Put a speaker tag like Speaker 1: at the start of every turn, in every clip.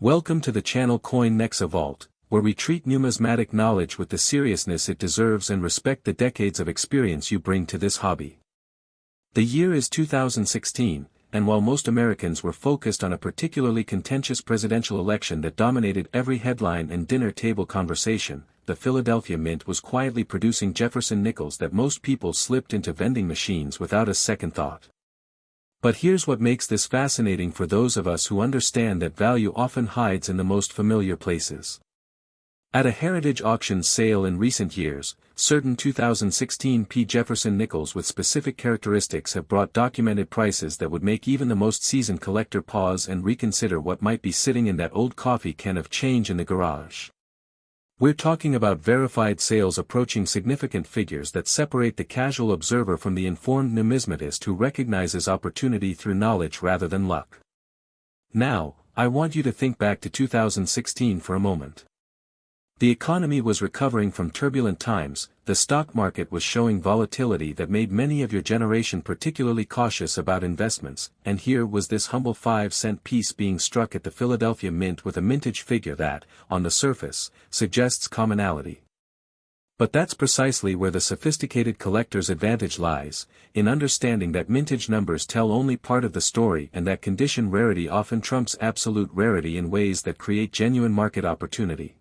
Speaker 1: Welcome to the channel Coin NEXA VAULT, where we treat numismatic knowledge with the seriousness it deserves and respect the decades of experience you bring to this hobby. The year is 2016, and while most Americans were focused on a particularly contentious presidential election that dominated every headline and dinner table conversation, the Philadelphia Mint was quietly producing Jefferson nickels that most people slipped into vending machines without a second thought. But here's what makes this fascinating for those of us who understand that value often hides in the most familiar places. At a heritage auction sale in recent years, certain 2016 P. Jefferson nickels with specific characteristics have brought documented prices that would make even the most seasoned collector pause and reconsider what might be sitting in that old coffee can of change in the garage. We're talking about verified sales approaching significant figures that separate the casual observer from the informed numismatist who recognizes opportunity through knowledge rather than luck. Now, I want you to think back to 2016 for a moment. The economy was recovering from turbulent times, the stock market was showing volatility that made many of your generation particularly cautious about investments, and here was this humble 5-cent piece being struck at the Philadelphia Mint with a mintage figure that, on the surface, suggests commonality. But that's precisely where the sophisticated collector's advantage lies, in understanding that mintage numbers tell only part of the story and that condition rarity often trumps absolute rarity in ways that create genuine market opportunity.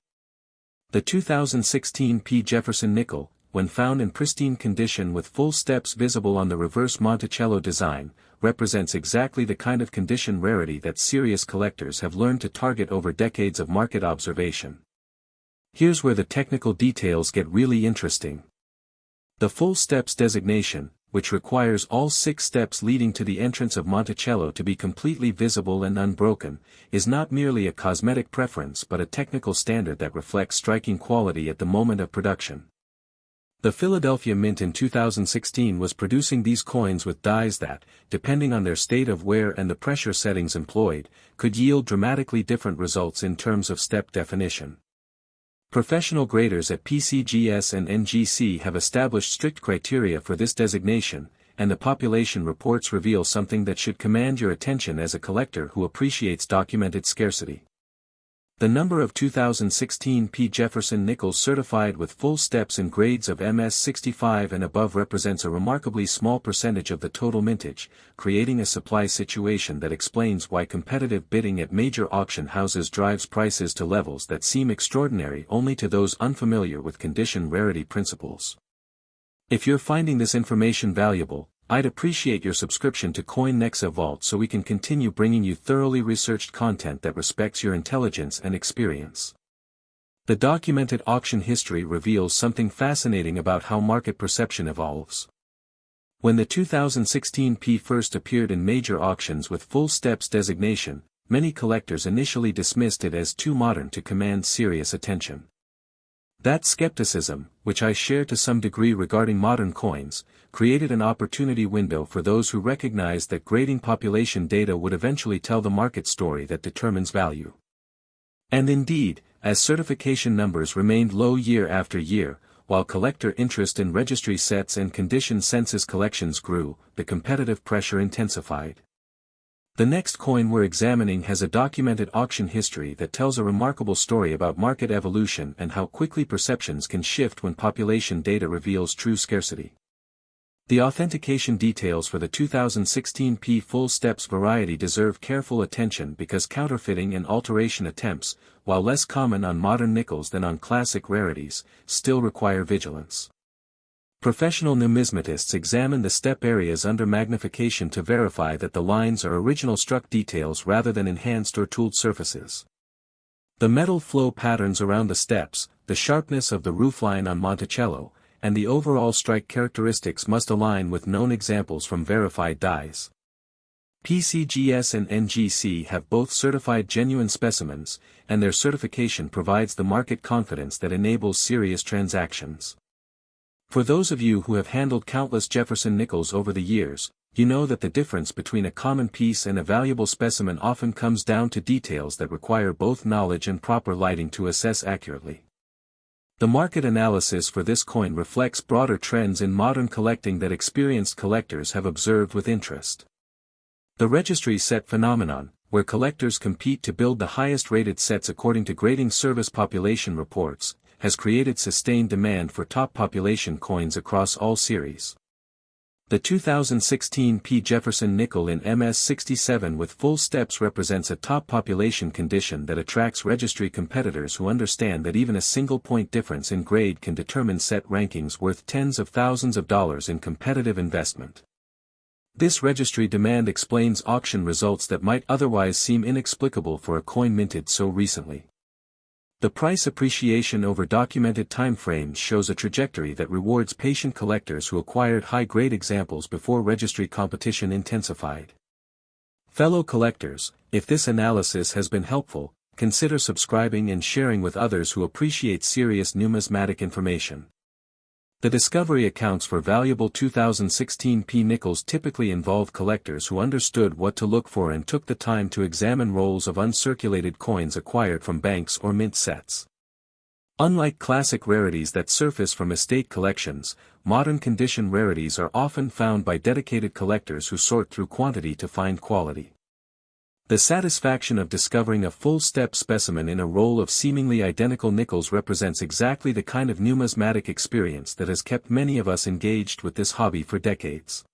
Speaker 1: The 2016 P. Jefferson nickel, when found in pristine condition with full steps visible on the reverse Monticello design, represents exactly the kind of condition rarity that serious collectors have learned to target over decades of market observation. Here's where the technical details get really interesting. The full steps designation, which requires all 6 steps leading to the entrance of Monticello to be completely visible and unbroken, is not merely a cosmetic preference but a technical standard that reflects striking quality at the moment of production. The Philadelphia Mint in 2016 was producing these coins with dies that, depending on their state of wear and the pressure settings employed, could yield dramatically different results in terms of step definition. Professional graders at PCGS and NGC have established strict criteria for this designation, and the population reports reveal something that should command your attention as a collector who appreciates documented scarcity. The number of 2016 P. Jefferson nickels certified with full steps in grades of MS65 and above represents a remarkably small percentage of the total mintage, creating a supply situation that explains why competitive bidding at major auction houses drives prices to levels that seem extraordinary only to those unfamiliar with condition rarity principles. If you're finding this information valuable, I'd appreciate your subscription to Coin NEXA VAULT so we can continue bringing you thoroughly researched content that respects your intelligence and experience. The documented auction history reveals something fascinating about how market perception evolves. When the 2016 P first appeared in major auctions with full steps designation, many collectors initially dismissed it as too modern to command serious attention. That skepticism, which I share to some degree regarding modern coins, created an opportunity window for those who recognized that grading population data would eventually tell the market story that determines value. And indeed, as certification numbers remained low year after year, while collector interest in registry sets and condition census collections grew, the competitive pressure intensified. The next coin we're examining has a documented auction history that tells a remarkable story about market evolution and how quickly perceptions can shift when population data reveals true scarcity. The authentication details for the 2016 P full steps variety deserve careful attention because counterfeiting and alteration attempts, while less common on modern nickels than on classic rarities, still require vigilance. Professional numismatists examine the step areas under magnification to verify that the lines are original struck details rather than enhanced or tooled surfaces. The metal flow patterns around the steps, the sharpness of the roofline on Monticello, and the overall strike characteristics must align with known examples from verified dies. PCGS and NGC have both certified genuine specimens, and their certification provides the market confidence that enables serious transactions. For those of you who have handled countless Jefferson nickels over the years, you know that the difference between a common piece and a valuable specimen often comes down to details that require both knowledge and proper lighting to assess accurately. The market analysis for this coin reflects broader trends in modern collecting that experienced collectors have observed with interest. The registry set phenomenon, where collectors compete to build the highest-rated sets according to grading service population reports, has created sustained demand for top population coins across all series. The 2016 P. Jefferson nickel in MS67 with full steps represents a top population condition that attracts registry competitors who understand that even a single point difference in grade can determine set rankings worth tens of thousands of dollars in competitive investment. This registry demand explains auction results that might otherwise seem inexplicable for a coin minted so recently. The price appreciation over documented time frames shows a trajectory that rewards patient collectors who acquired high-grade examples before registry competition intensified. Fellow collectors, if this analysis has been helpful, consider subscribing and sharing with others who appreciate serious numismatic information. The discovery accounts for valuable 2016 P nickels typically involve collectors who understood what to look for and took the time to examine rolls of uncirculated coins acquired from banks or mint sets. Unlike classic rarities that surface from estate collections, modern condition rarities are often found by dedicated collectors who sort through quantity to find quality. The satisfaction of discovering a full-step specimen in a roll of seemingly identical nickels represents exactly the kind of numismatic experience that has kept many of us engaged with this hobby for decades.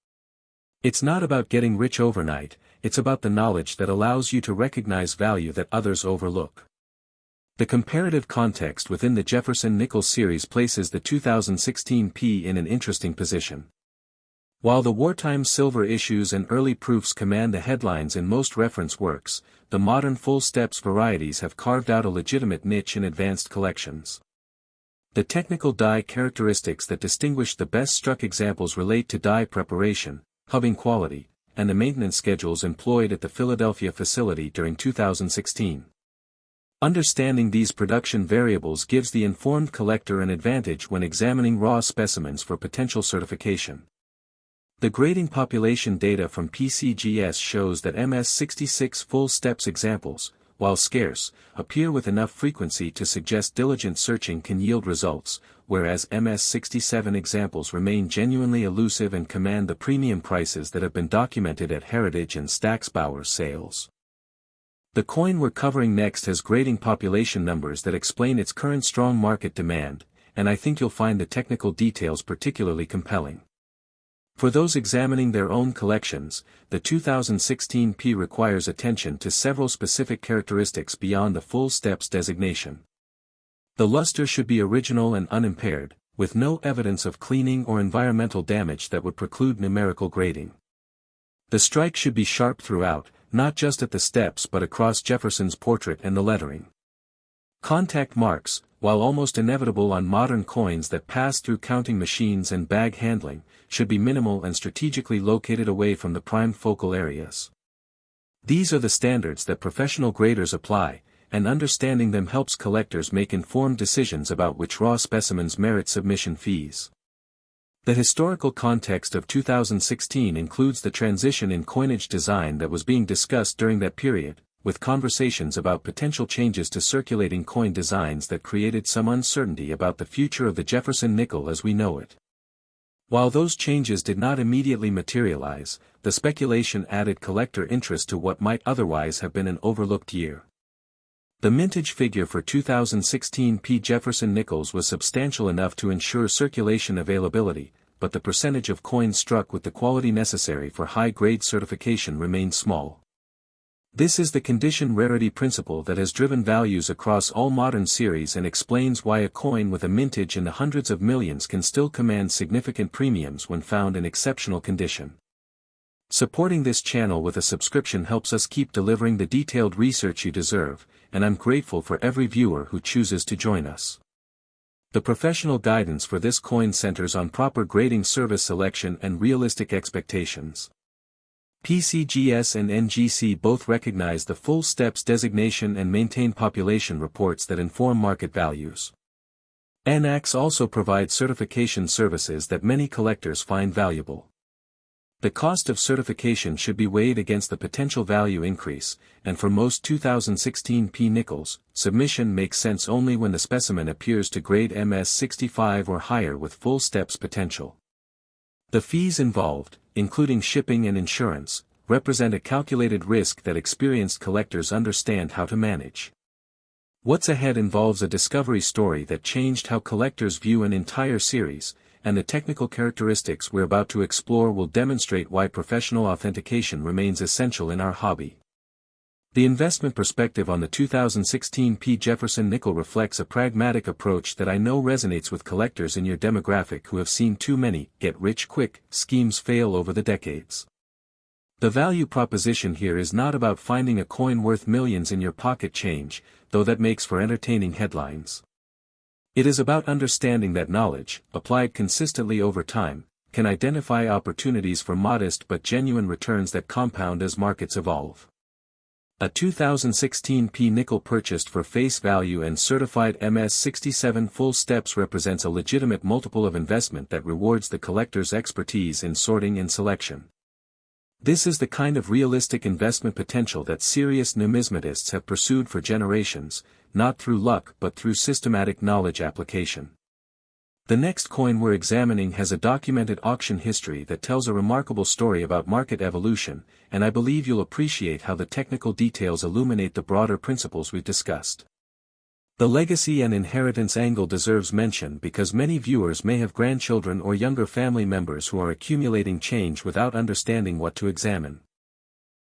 Speaker 1: It's not about getting rich overnight, it's about the knowledge that allows you to recognize value that others overlook. The comparative context within the Jefferson nickel series places the 2016 P in an interesting position. While the wartime silver issues and early proofs command the headlines in most reference works, the modern full steps varieties have carved out a legitimate niche in advanced collections. The technical die characteristics that distinguish the best struck examples relate to die preparation, hubbing quality, and the maintenance schedules employed at the Philadelphia facility during 2016. Understanding these production variables gives the informed collector an advantage when examining raw specimens for potential certification. The grading population data from PCGS shows that MS66 full steps examples, while scarce, appear with enough frequency to suggest diligent searching can yield results, whereas MS67 examples remain genuinely elusive and command the premium prices that have been documented at Heritage and Stack's Bauer sales. The coin we're covering next has grading population numbers that explain its current strong market demand, and I think you'll find the technical details particularly compelling. For those examining their own collections, the 2016 P requires attention to several specific characteristics beyond the full steps designation. The luster should be original and unimpaired, with no evidence of cleaning or environmental damage that would preclude numerical grading. The strike should be sharp throughout, not just at the steps but across Jefferson's portrait and the lettering. Contact marks, while almost inevitable on modern coins that pass through counting machines and bag handling, should be minimal and strategically located away from the prime focal areas. These are the standards that professional graders apply, and understanding them helps collectors make informed decisions about which raw specimens merit submission fees. The historical context of 2016 includes the transition in coinage design that was being discussed during that period, with conversations about potential changes to circulating coin designs that created some uncertainty about the future of the Jefferson nickel as we know it. While those changes did not immediately materialize, the speculation added collector interest to what might otherwise have been an overlooked year. The mintage figure for 2016 P. Jefferson nickels was substantial enough to ensure circulation availability, but the percentage of coins struck with the quality necessary for high-grade certification remained small. This is the condition rarity principle that has driven values across all modern series and explains why a coin with a mintage in the hundreds of millions can still command significant premiums when found in exceptional condition. Supporting this channel with a subscription helps us keep delivering the detailed research you deserve, and I'm grateful for every viewer who chooses to join us. The professional guidance for this coin centers on proper grading service selection and realistic expectations. PCGS and NGC both recognize the full steps designation and maintain population reports that inform market values. NEXA also provides certification services that many collectors find valuable. The cost of certification should be weighed against the potential value increase, and for most 2016 P nickels, submission makes sense only when the specimen appears to grade MS65 or higher with full steps potential. The fees involved, including shipping and insurance, represent a calculated risk that experienced collectors understand how to manage. What's ahead involves a discovery story that changed how collectors view an entire series, and the technical characteristics we're about to explore will demonstrate why professional authentication remains essential in our hobby. The investment perspective on the 2016 P. Jefferson nickel reflects a pragmatic approach that I know resonates with collectors in your demographic who have seen too many get-rich-quick schemes fail over the decades. The value proposition here is not about finding a coin worth millions in your pocket change, though that makes for entertaining headlines. It is about understanding that knowledge, applied consistently over time, can identify opportunities for modest but genuine returns that compound as markets evolve. A 2016 P nickel purchased for face value and certified MS67 full steps represents a legitimate multiple of investment that rewards the collector's expertise in sorting and selection. This is the kind of realistic investment potential that serious numismatists have pursued for generations, not through luck but through systematic knowledge application. The next coin we're examining has a documented auction history that tells a remarkable story about market evolution, and I believe you'll appreciate how the technical details illuminate the broader principles we've discussed. The legacy and inheritance angle deserves mention because many viewers may have grandchildren or younger family members who are accumulating change without understanding what to examine.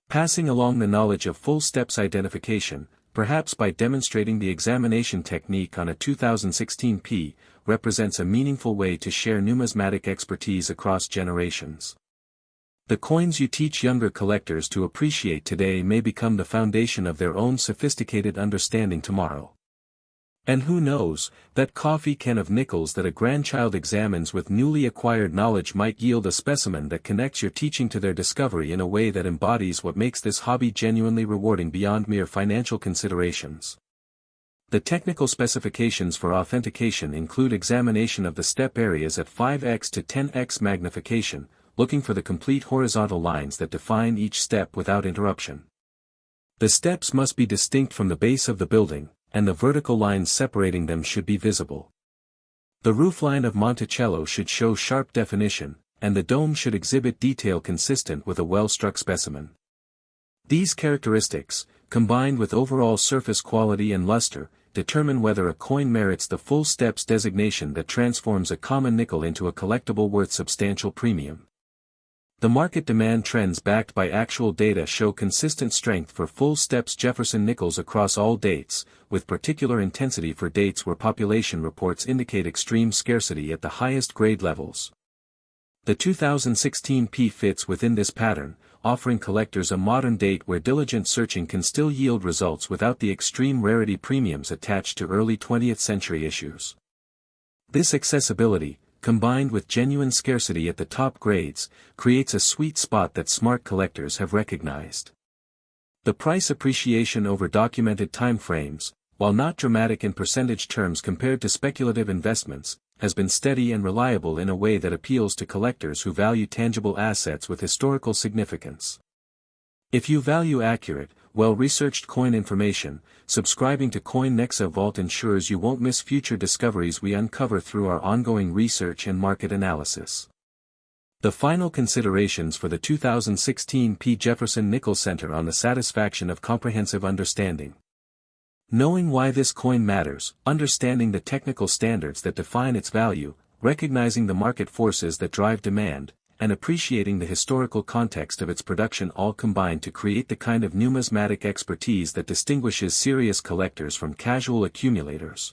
Speaker 1: Passing along the knowledge of full steps identification, perhaps by demonstrating the examination technique on a 2016 P, represents a meaningful way to share numismatic expertise across generations. The coins you teach younger collectors to appreciate today may become the foundation of their own sophisticated understanding tomorrow. And who knows, that coffee can of nickels that a grandchild examines with newly acquired knowledge might yield a specimen that connects your teaching to their discovery in a way that embodies what makes this hobby genuinely rewarding beyond mere financial considerations. The technical specifications for authentication include examination of the step areas at 5x to 10x magnification, looking for the complete horizontal lines that define each step without interruption. The steps must be distinct from the base of the building, and the vertical lines separating them should be visible. The roofline of Monticello should show sharp definition, and the dome should exhibit detail consistent with a well-struck specimen. These characteristics, combined with overall surface quality and luster, determine whether a coin merits the full steps designation that transforms a common nickel into a collectible worth substantial premium. The market demand trends backed by actual data show consistent strength for full steps Jefferson nickels across all dates, with particular intensity for dates where population reports indicate extreme scarcity at the highest grade levels. The 2016 P fits within this pattern, offering collectors a modern date where diligent searching can still yield results without the extreme rarity premiums attached to early 20th century issues. This accessibility, combined with genuine scarcity at the top grades, creates a sweet spot that smart collectors have recognized. The price appreciation over documented time frames, while not dramatic in percentage terms compared to speculative investments, has been steady and reliable in a way that appeals to collectors who value tangible assets with historical significance. If you value accurate, well-researched coin information, subscribing to NEXA VAULT ensures you won't miss future discoveries we uncover through our ongoing research and market analysis. The final considerations for the 2016 P. Jefferson nickel center on the satisfaction of comprehensive understanding. Knowing why this coin matters, understanding the technical standards that define its value, recognizing the market forces that drive demand, and appreciating the historical context of its production all combine to create the kind of numismatic expertise that distinguishes serious collectors from casual accumulators.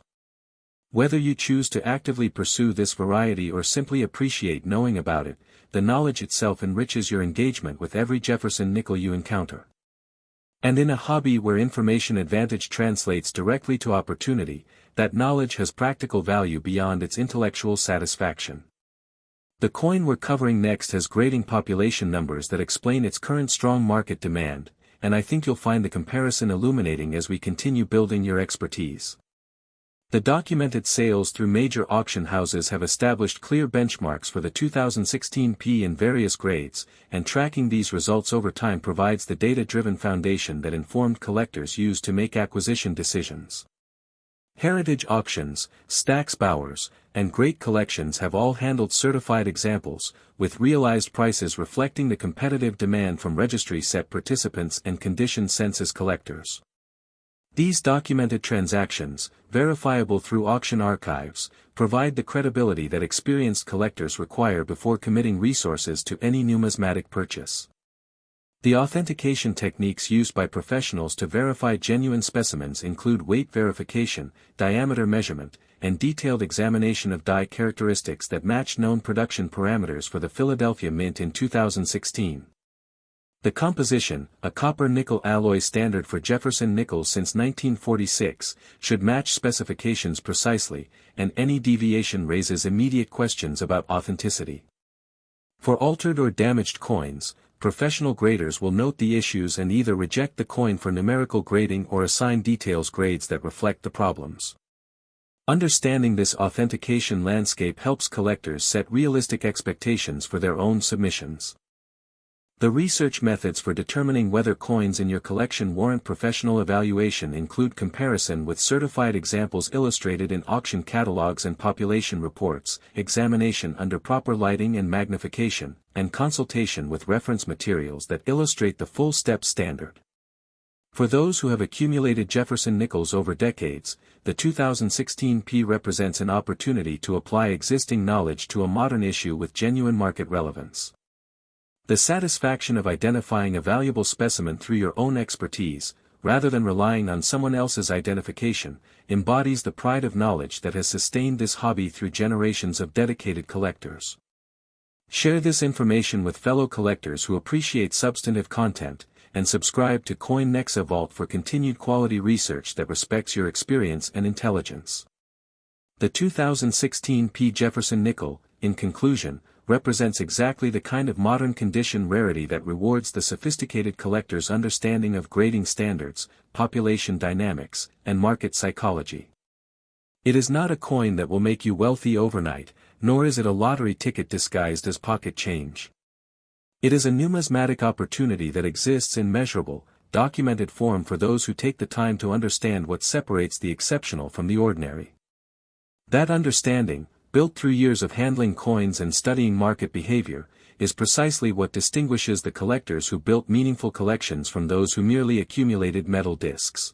Speaker 1: Whether you choose to actively pursue this variety or simply appreciate knowing about it, the knowledge itself enriches your engagement with every Jefferson nickel you encounter. And in a hobby where information advantage translates directly to opportunity, that knowledge has practical value beyond its intellectual satisfaction. The coin we're covering next has grading population numbers that explain its current strong market demand, and I think you'll find the comparison illuminating as we continue building your expertise. The documented sales through major auction houses have established clear benchmarks for the 2016 P in various grades, and tracking these results over time provides the data-driven foundation that informed collectors use to make acquisition decisions. Heritage auctions, Stack's Bowers, and great collections have all handled certified examples, with realized prices reflecting the competitive demand from registry set participants and condition census collectors. These documented transactions, verifiable through auction archives, provide the credibility that experienced collectors require before committing resources to any numismatic purchase. The authentication techniques used by professionals to verify genuine specimens include weight verification, diameter measurement, and detailed examination of die characteristics that match known production parameters for the Philadelphia Mint in 2016. The composition, a copper-nickel alloy standard for Jefferson nickels since 1946, should match specifications precisely, and any deviation raises immediate questions about authenticity. For altered or damaged coins, professional graders will note the issues and either reject the coin for numerical grading or assign details grades that reflect the problems. Understanding this authentication landscape helps collectors set realistic expectations for their own submissions. The research methods for determining whether coins in your collection warrant professional evaluation include comparison with certified examples illustrated in auction catalogs and population reports, examination under proper lighting and magnification, and consultation with reference materials that illustrate the full step standard. For those who have accumulated Jefferson nickels over decades, the 2016 P represents an opportunity to apply existing knowledge to a modern issue with genuine market relevance. The satisfaction of identifying a valuable specimen through your own expertise, rather than relying on someone else's identification, embodies the pride of knowledge that has sustained this hobby through generations of dedicated collectors. Share this information with fellow collectors who appreciate substantive content, and subscribe to NEXA VAULT for continued quality research that respects your experience and intelligence. The 2016 P Jefferson nickel, in conclusion, represents exactly the kind of modern condition rarity that rewards the sophisticated collector's understanding of grading standards, population dynamics, and market psychology. It is not a coin that will make you wealthy overnight, nor is it a lottery ticket disguised as pocket change. It is a numismatic opportunity that exists in measurable, documented form for those who take the time to understand what separates the exceptional from the ordinary. That understanding, built through years of handling coins and studying market behavior, is precisely what distinguishes the collectors who built meaningful collections from those who merely accumulated metal discs.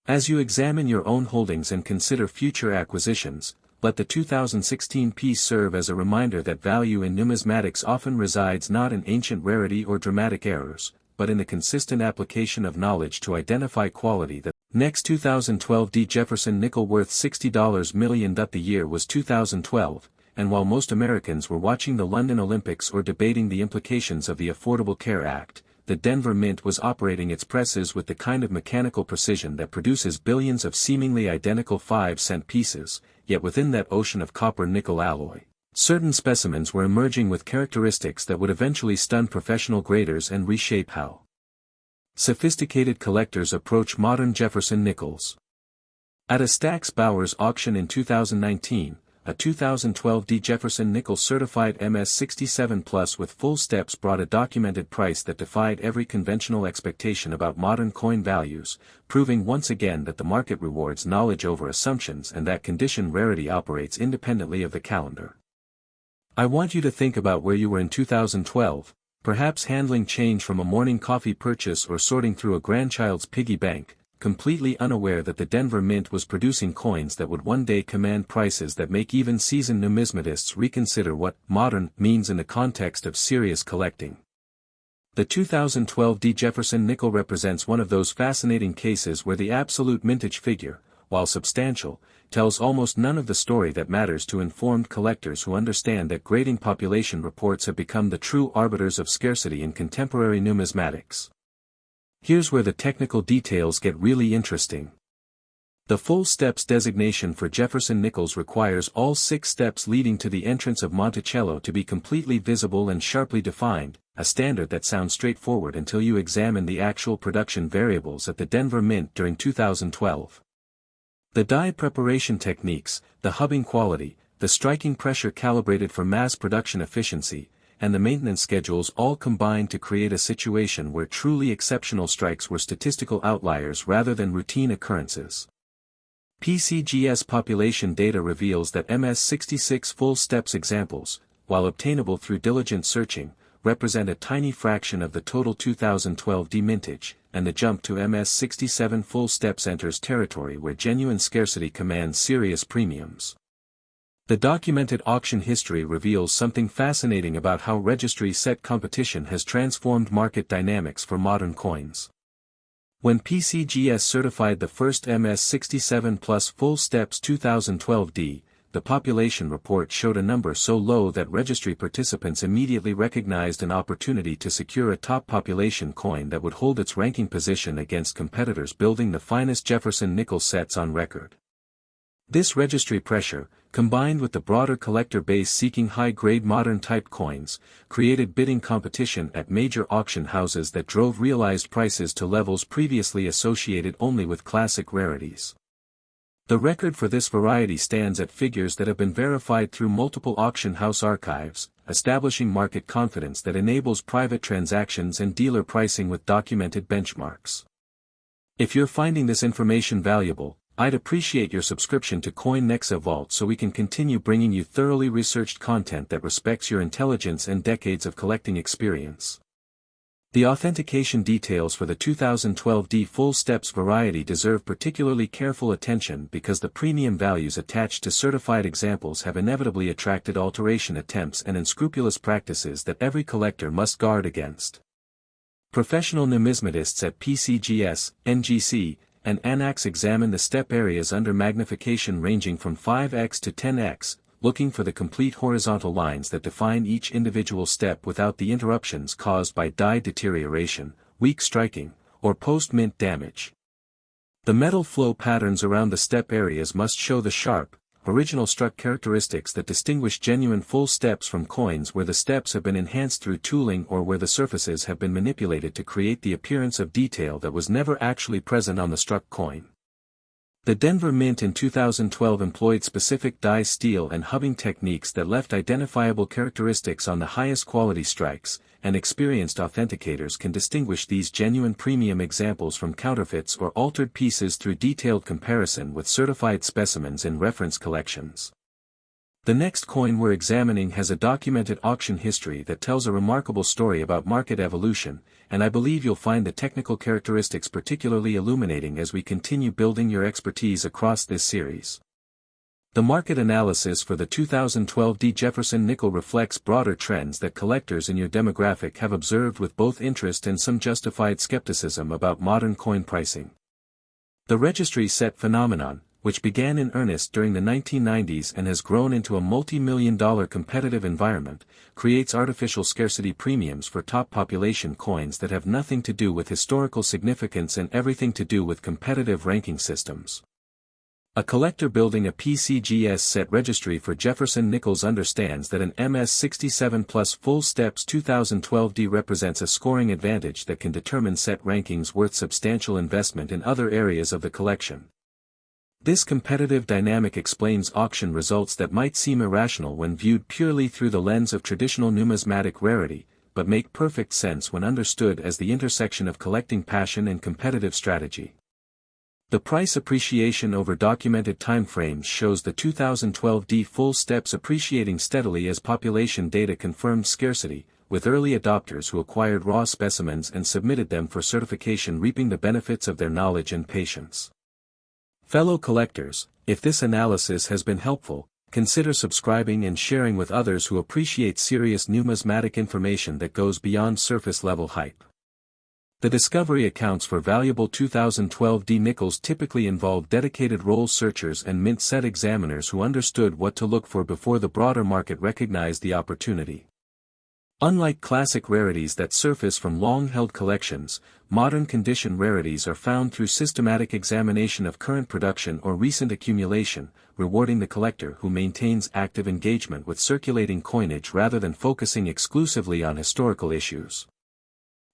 Speaker 1: As you examine your own holdings and consider future acquisitions, let the 2016 piece serve as a reminder that value in numismatics often resides not in ancient rarity or dramatic errors, but in the consistent application of knowledge to identify quality. The next 2012 D Jefferson nickel worth $60 million. The year was 2012, and while most Americans were watching the London Olympics or debating the implications of the Affordable Care Act, the Denver Mint was operating its presses with the kind of mechanical precision that produces billions of seemingly identical 5-cent pieces, yet within that ocean of copper-nickel alloy, certain specimens were emerging with characteristics that would eventually stun professional graders and reshape how sophisticated collectors approach modern Jefferson nickels. At a Stack's Bowers auction in 2019, a 2012 D Jefferson nickel certified MS67 Plus with full steps brought a documented price that defied every conventional expectation about modern coin values, proving once again that the market rewards knowledge over assumptions and that condition rarity operates independently of the calendar. I want you to think about where you were in 2012, perhaps handling change from a morning coffee purchase or sorting through a grandchild's piggy bank, completely unaware that the Denver Mint was producing coins that would one day command prices that make even seasoned numismatists reconsider what modern means in the context of serious collecting. The 2012 D Jefferson nickel represents one of those fascinating cases where the absolute mintage figure, while substantial, tells almost none of the story that matters to informed collectors who understand that grading population reports have become the true arbiters of scarcity in contemporary numismatics. Here's where the technical details get really interesting. The full steps designation for Jefferson nickels requires all 6 steps leading to the entrance of Monticello to be completely visible and sharply defined, a standard that sounds straightforward until you examine the actual production variables at the Denver Mint during 2012. The die preparation techniques, the hubbing quality, the striking pressure calibrated for mass production efficiency, and the maintenance schedules all combined to create a situation where truly exceptional strikes were statistical outliers rather than routine occurrences. PCGS population data reveals that MS66 full steps examples, while obtainable through diligent searching, represent a tiny fraction of the total 2012 D mintage, and the jump to MS67 full steps enters territory where genuine scarcity commands serious premiums. The documented auction history reveals something fascinating about how registry-set competition has transformed market dynamics for modern coins. When PCGS certified the first MS67 Plus full steps 2012D, the population report showed a number so low that registry participants immediately recognized an opportunity to secure a top population coin that would hold its ranking position against competitors building the finest Jefferson nickel sets on record. This registry pressure, combined with the broader collector base seeking high-grade modern-type coins, created bidding competition at major auction houses that drove realized prices to levels previously associated only with classic rarities. The record for this variety stands at figures that have been verified through multiple auction house archives, establishing market confidence that enables private transactions and dealer pricing with documented benchmarks. If you're finding this information valuable, I'd appreciate your subscription to NEXA VAULT so we can continue bringing you thoroughly researched content that respects your intelligence and decades of collecting experience. The authentication details for the 2012 D full steps variety deserve particularly careful attention because the premium values attached to certified examples have inevitably attracted alteration attempts and unscrupulous practices that every collector must guard against. Professional numismatists at PCGS, NGC, and ANAX examine the step areas under magnification ranging from 5x to 10x, looking for the complete horizontal lines that define each individual step without the interruptions caused by die deterioration, weak striking, or post-mint damage. The metal flow patterns around the step areas must show the sharp, original struck characteristics that distinguish genuine full steps from coins where the steps have been enhanced through tooling or where the surfaces have been manipulated to create the appearance of detail that was never actually present on the struck coin. The Denver Mint in 2012 employed specific die steel and hubbing techniques that left identifiable characteristics on the highest quality strikes, and experienced authenticators can distinguish these genuine premium examples from counterfeits or altered pieces through detailed comparison with certified specimens in reference collections. The next coin we're examining has a documented auction history that tells a remarkable story about market evolution, and I believe you'll find the technical characteristics particularly illuminating as we continue building your expertise across this series. The market analysis for the 2012 D Jefferson nickel reflects broader trends that collectors in your demographic have observed with both interest and some justified skepticism about modern coin pricing. The registry set phenomenon, which began in earnest during the 1990s and has grown into a multi-million-dollar competitive environment, creates artificial scarcity premiums for top population coins that have nothing to do with historical significance and everything to do with competitive ranking systems. A collector building a PCGS set registry for Jefferson nickels understands that an MS67 Plus full steps 2012 D represents a scoring advantage that can determine set rankings worth substantial investment in other areas of the collection. This competitive dynamic explains auction results that might seem irrational when viewed purely through the lens of traditional numismatic rarity, but make perfect sense when understood as the intersection of collecting passion and competitive strategy. The price appreciation over documented timeframes shows the 2012 D full steps appreciating steadily as population data confirmed scarcity, with early adopters who acquired raw specimens and submitted them for certification reaping the benefits of their knowledge and patience. Fellow collectors, if this analysis has been helpful, consider subscribing and sharing with others who appreciate serious numismatic information that goes beyond surface-level hype. The discovery accounts for valuable 2012 D nickels typically involve dedicated roll searchers and mint set examiners who understood what to look for before the broader market recognized the opportunity. Unlike classic rarities that surface from long-held collections, modern condition rarities are found through systematic examination of current production or recent accumulation, rewarding the collector who maintains active engagement with circulating coinage rather than focusing exclusively on historical issues.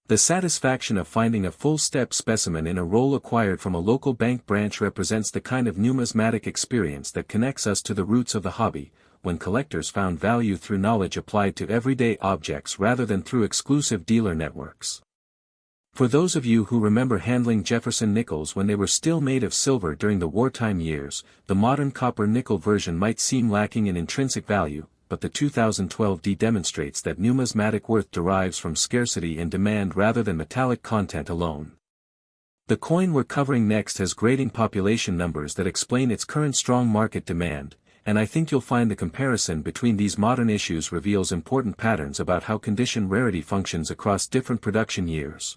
Speaker 1: The satisfaction of finding a full-step specimen in a roll acquired from a local bank branch represents the kind of numismatic experience that connects us to the roots of the hobby, when collectors found value through knowledge applied to everyday objects rather than through exclusive dealer networks. For those of you who remember handling Jefferson nickels when they were still made of silver during the wartime years, the modern copper-nickel version might seem lacking in intrinsic value, but the 2012 D demonstrates that numismatic worth derives from scarcity and demand rather than metallic content alone. The coin we're covering next has grading population numbers that explain its current strong market demand, and I think you'll find the comparison between these modern issues reveals important patterns about how condition rarity functions across different production years.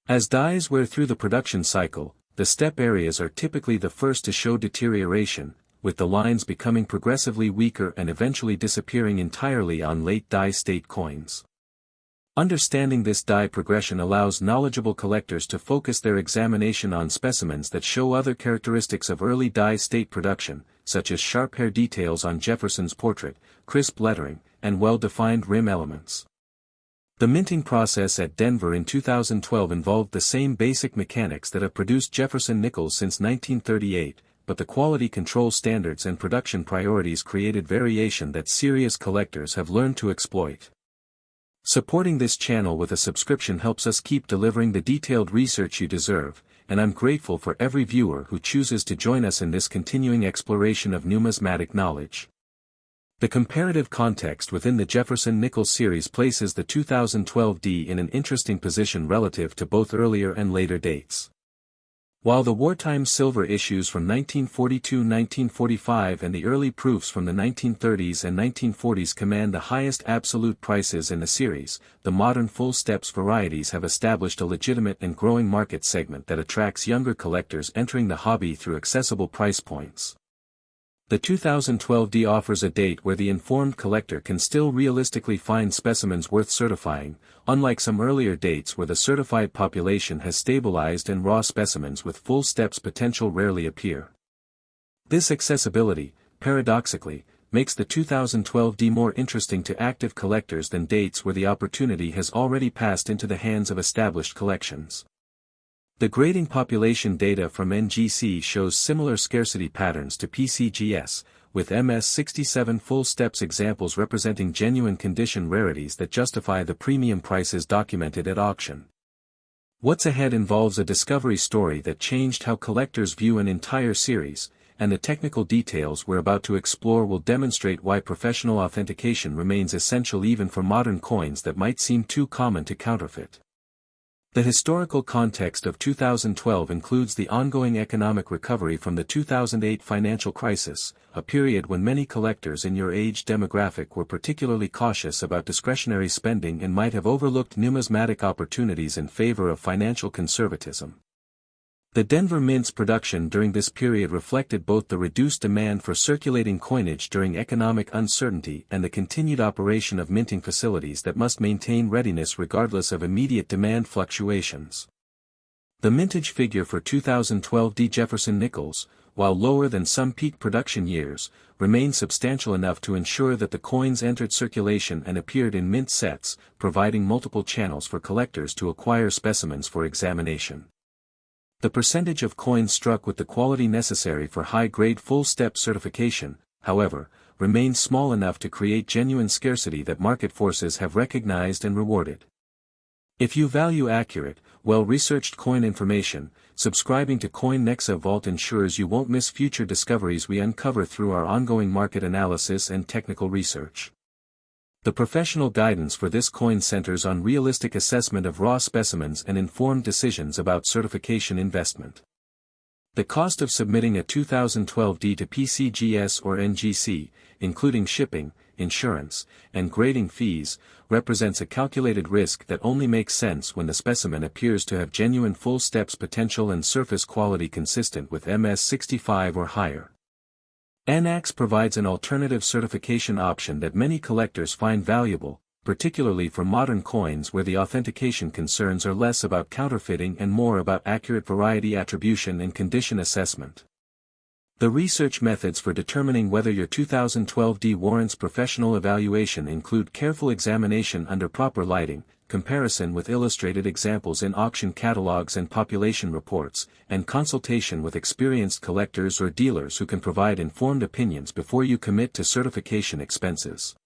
Speaker 1: As dies wear through the production cycle, the step areas are typically the first to show deterioration, with the lines becoming progressively weaker and eventually disappearing entirely on late die state coins. Understanding this die progression allows knowledgeable collectors to focus their examination on specimens that show other characteristics of early die state production, such as sharp hair details on Jefferson's portrait, crisp lettering, and well-defined rim elements. The minting process at Denver in 2012 involved the same basic mechanics that have produced Jefferson nickels since 1938, but the quality control standards and production priorities created variation that serious collectors have learned to exploit. Supporting this channel with a subscription helps us keep delivering the detailed research you deserve, and I'm grateful for every viewer who chooses to join us in this continuing exploration of numismatic knowledge. The comparative context within the Jefferson nickel series places the 2012 D in an interesting position relative to both earlier and later dates. While the wartime silver issues from 1942-1945 and the early proofs from the 1930s and 1940s command the highest absolute prices in the series, the modern full steps varieties have established a legitimate and growing market segment that attracts younger collectors entering the hobby through accessible price points. The 2012 D offers a date where the informed collector can still realistically find specimens worth certifying, unlike some earlier dates where the certified population has stabilized and raw specimens with full steps potential rarely appear. This accessibility, paradoxically, makes the 2012 D more interesting to active collectors than dates where the opportunity has already passed into the hands of established collections. The grading population data from NGC shows similar scarcity patterns to PCGS, with MS67 full steps examples representing genuine condition rarities that justify the premium prices documented at auction. What's ahead involves a discovery story that changed how collectors view an entire series, and the technical details we're about to explore will demonstrate why professional authentication remains essential even for modern coins that might seem too common to counterfeit. The historical context of 2012 includes the ongoing economic recovery from the 2008 financial crisis, a period when many collectors in your age demographic were particularly cautious about discretionary spending and might have overlooked numismatic opportunities in favor of financial conservatism. The Denver Mint's production during this period reflected both the reduced demand for circulating coinage during economic uncertainty and the continued operation of minting facilities that must maintain readiness regardless of immediate demand fluctuations. The mintage figure for 2012 D Jefferson nickels, while lower than some peak production years, remained substantial enough to ensure that the coins entered circulation and appeared in mint sets, providing multiple channels for collectors to acquire specimens for examination. The percentage of coins struck with the quality necessary for high-grade full-step certification, however, remains small enough to create genuine scarcity that market forces have recognized and rewarded. If you value accurate, well-researched coin information, subscribing to NEXA VAULT ensures you won't miss future discoveries we uncover through our ongoing market analysis and technical research. The professional guidance for this coin centers on realistic assessment of raw specimens and informed decisions about certification investment. The cost of submitting a 2012 D to PCGS or NGC, including shipping, insurance, and grading fees, represents a calculated risk that only makes sense when the specimen appears to have genuine full steps potential and surface quality consistent with MS65 or higher. NAX provides an alternative certification option that many collectors find valuable, particularly for modern coins where the authentication concerns are less about counterfeiting and more about accurate variety attribution and condition assessment. The research methods for determining whether your 2012 D warrants professional evaluation include careful examination under proper lighting, comparison with illustrated examples in auction catalogs and population reports, and consultation with experienced collectors or dealers who can provide informed opinions before you commit to certification expenses.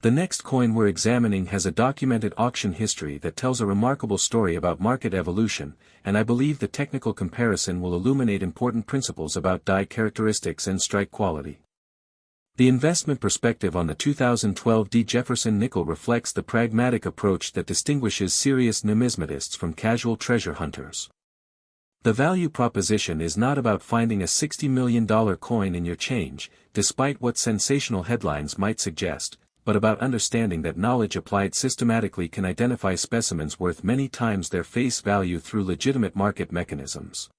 Speaker 1: The next coin we're examining has a documented auction history that tells a remarkable story about market evolution, and I believe the technical comparison will illuminate important principles about die characteristics and strike quality. The investment perspective on the 2012 Jefferson nickel reflects the pragmatic approach that distinguishes serious numismatists from casual treasure hunters. The value proposition is not about finding a $60 million coin in your change, despite what sensational headlines might suggest, but about understanding that knowledge applied systematically can identify specimens worth many times their face value through legitimate market mechanisms.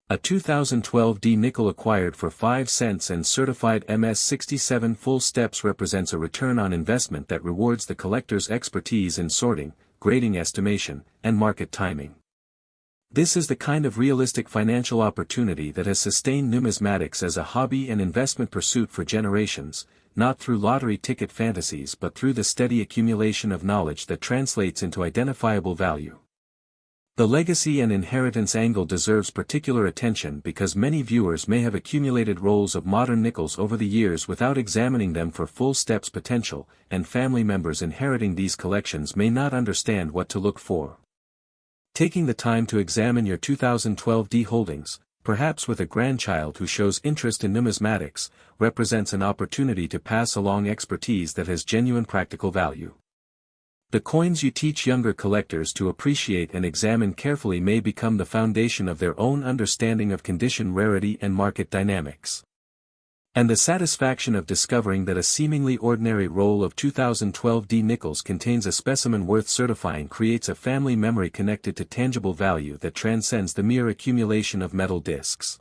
Speaker 1: A 2012 D nickel acquired for 5 cents and certified MS67 full steps represents a return on investment that rewards the collector's expertise in sorting, grading estimation, and market timing. This is the kind of realistic financial opportunity that has sustained numismatics as a hobby and investment pursuit for generations, not through lottery ticket fantasies but through the steady accumulation of knowledge that translates into identifiable value. The legacy and inheritance angle deserves particular attention because many viewers may have accumulated rolls of modern nickels over the years without examining them for full steps potential, and family members inheriting these collections may not understand what to look for. Taking the time to examine your 2012 D holdings, perhaps with a grandchild who shows interest in numismatics, represents an opportunity to pass along expertise that has genuine practical value. The coins you teach younger collectors to appreciate and examine carefully may become the foundation of their own understanding of condition rarity and market dynamics. And the satisfaction of discovering that a seemingly ordinary roll of 2012 D nickels contains a specimen worth certifying creates a family memory connected to tangible value that transcends the mere accumulation of metal discs.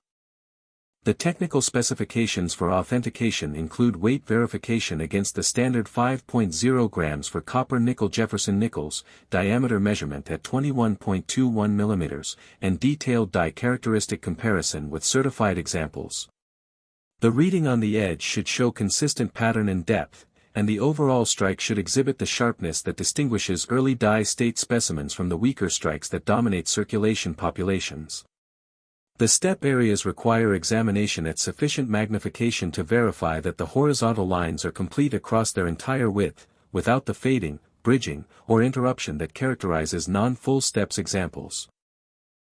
Speaker 1: The technical specifications for authentication include weight verification against the standard 5.0 grams for copper nickel Jefferson nickels, diameter measurement at 21.21 mm, and detailed die characteristic comparison with certified examples. The reading on the edge should show consistent pattern and depth, and the overall strike should exhibit the sharpness that distinguishes early die state specimens from the weaker strikes that dominate circulation populations. The step areas require examination at sufficient magnification to verify that the horizontal lines are complete across their entire width, without the fading, bridging, or interruption that characterizes non-full steps examples.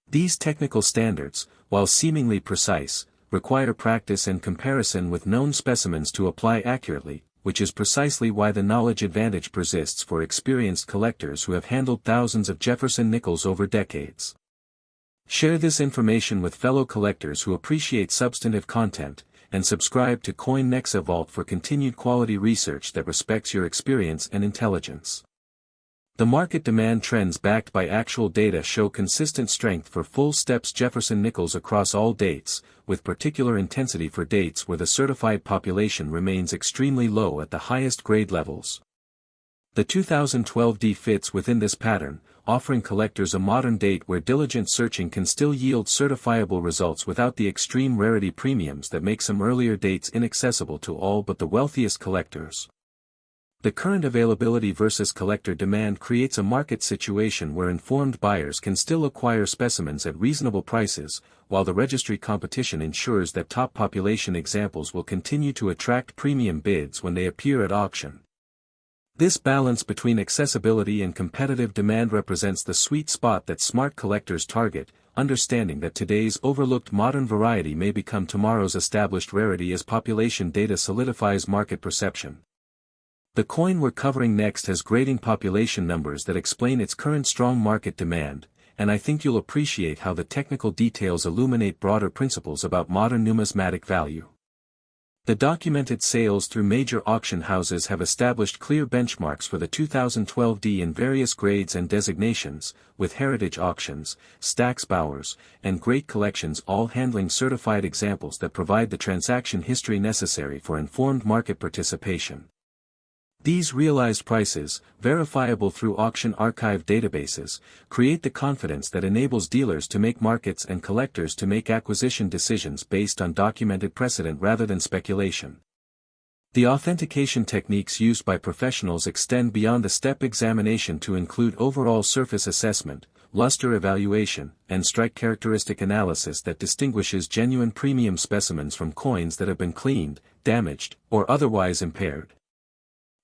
Speaker 1: These technical standards, while seemingly precise, require practice and comparison with known specimens to apply accurately, which is precisely why the knowledge advantage persists for experienced collectors who have handled thousands of Jefferson nickels over decades. Share this information with fellow collectors who appreciate substantive content, and subscribe to NEXA VAULT for continued quality research that respects your experience and intelligence. The market demand trends backed by actual data show consistent strength for full steps Jefferson nickels across all dates, with particular intensity for dates where the certified population remains extremely low at the highest grade levels. The 2012 D fits within this pattern, offering collectors a modern date where diligent searching can still yield certifiable results without the extreme rarity premiums that make some earlier dates inaccessible to all but the wealthiest collectors. The current availability versus collector demand creates a market situation where informed buyers can still acquire specimens at reasonable prices, while the registry competition ensures that top population examples will continue to attract premium bids when they appear at auction. This balance between accessibility and competitive demand represents the sweet spot that smart collectors target, understanding that today's overlooked modern variety may become tomorrow's established rarity as population data solidifies market perception. The coin we're covering next has grading population numbers that explain its current strong market demand, and I think you'll appreciate how the technical details illuminate broader principles about modern numismatic value. The documented sales through major auction houses have established clear benchmarks for the 2012 D in various grades and designations, with Heritage Auctions, Stax Bowers, and Great Collections all handling certified examples that provide the transaction history necessary for informed market participation. These realized prices, verifiable through auction archive databases, create the confidence that enables dealers to make markets and collectors to make acquisition decisions based on documented precedent rather than speculation. The authentication techniques used by professionals extend beyond the step examination to include overall surface assessment, luster evaluation, and strike characteristic analysis that distinguishes genuine premium specimens from coins that have been cleaned, damaged, or otherwise impaired.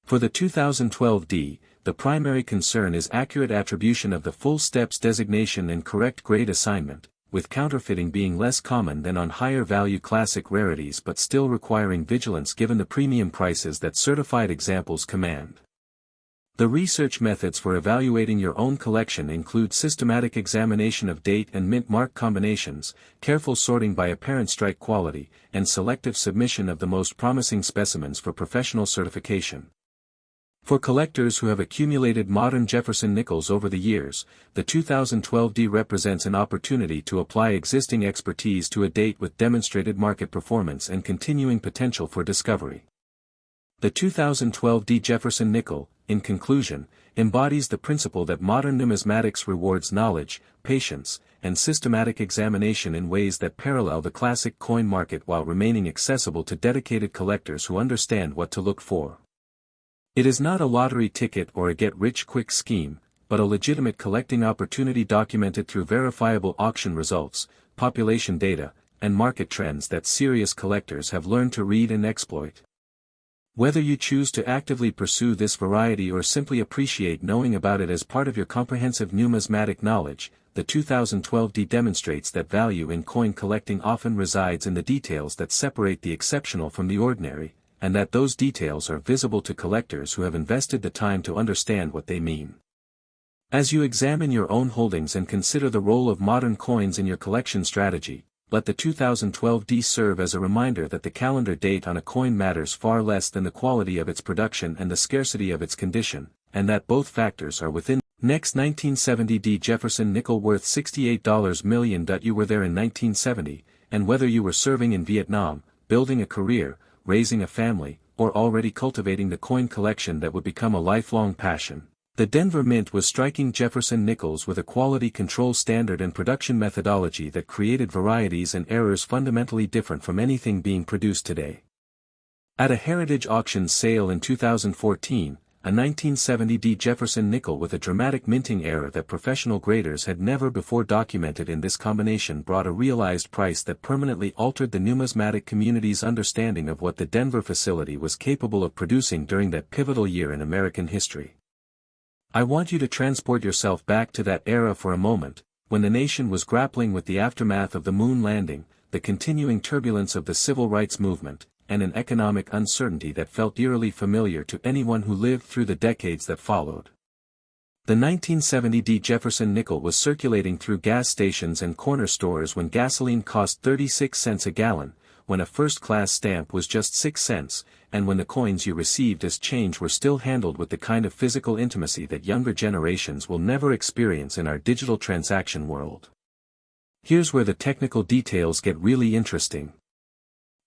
Speaker 1: For the 2012 D, the primary concern is accurate attribution of the full steps designation and correct grade assignment, with counterfeiting being less common than on higher value classic rarities but still requiring vigilance given the premium prices that certified examples command. The research methods for evaluating your own collection include systematic examination of date and mint mark combinations, careful sorting by apparent strike quality, and selective submission of the most promising specimens for professional certification. For collectors who have accumulated modern Jefferson nickels over the years, the 2012 D represents an opportunity to apply existing expertise to a date with demonstrated market performance and continuing potential for discovery. The 2012 D Jefferson nickel, in conclusion, embodies the principle that modern numismatics rewards knowledge, patience, and systematic examination in ways that parallel the classic coin market while remaining accessible to dedicated collectors who understand what to look for. It is not a lottery ticket or a get-rich-quick scheme, but a legitimate collecting opportunity documented through verifiable auction results, population data, and market trends that serious collectors have learned to read and exploit. Whether you choose to actively pursue this variety or simply appreciate knowing about it as part of your comprehensive numismatic knowledge, the 2012 D demonstrates that value in coin collecting often resides in the details that separate the exceptional from the ordinary, and that those details are visible to collectors who have invested the time to understand what they mean. As you examine your own holdings and consider the role of modern coins in your collection strategy, let the 2012 D serve as a reminder that the calendar date on a coin matters far less than the quality of its production and the scarcity of its condition, and that both factors are within. Next 1970 D Jefferson nickel worth $68 million. You were there in 1970, and whether you were serving in Vietnam, building a career, raising a family, or already cultivating the coin collection that would become a lifelong passion, the Denver Mint was striking Jefferson nickels with a quality control standard and production methodology that created varieties and errors fundamentally different from anything being produced today. At a heritage auction sale in 2014, a 1970 D Jefferson nickel with a dramatic minting error that professional graders had never before documented in this combination brought a realized price that permanently altered the numismatic community's understanding of what the Denver facility was capable of producing during that pivotal year in American history. I want you to transport yourself back to that era for a moment, when the nation was grappling with the aftermath of the moon landing, the continuing turbulence of the civil rights movement, and an economic uncertainty that felt eerily familiar to anyone who lived through the decades that followed. The 1970 D Jefferson nickel was circulating through gas stations and corner stores when gasoline cost 36 cents a gallon, when a first-class stamp was just 6 cents, and when the coins you received as change were still handled with the kind of physical intimacy that younger generations will never experience in our digital transaction world. Here's where the technical details get really interesting.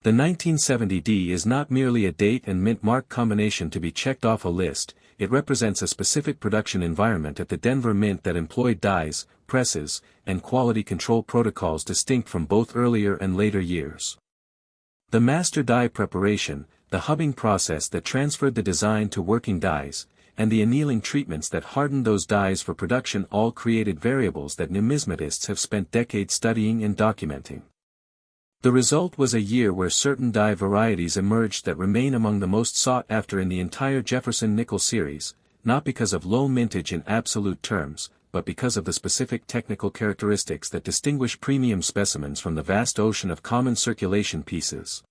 Speaker 1: The 1970 D is not merely a date and mint mark combination to be checked off a list, it represents a specific production environment at the Denver Mint that employed dies, presses, and quality control protocols distinct from both earlier and later years. The master die preparation, the hubbing process that transferred the design to working dies, and the annealing treatments that hardened those dies for production all created variables that numismatists have spent decades studying and documenting. The result was a year where certain die varieties emerged that remain among the most sought after in the entire Jefferson nickel series, not because of low mintage in absolute terms, but because of the specific technical characteristics that distinguish premium specimens from the vast ocean of common circulation pieces.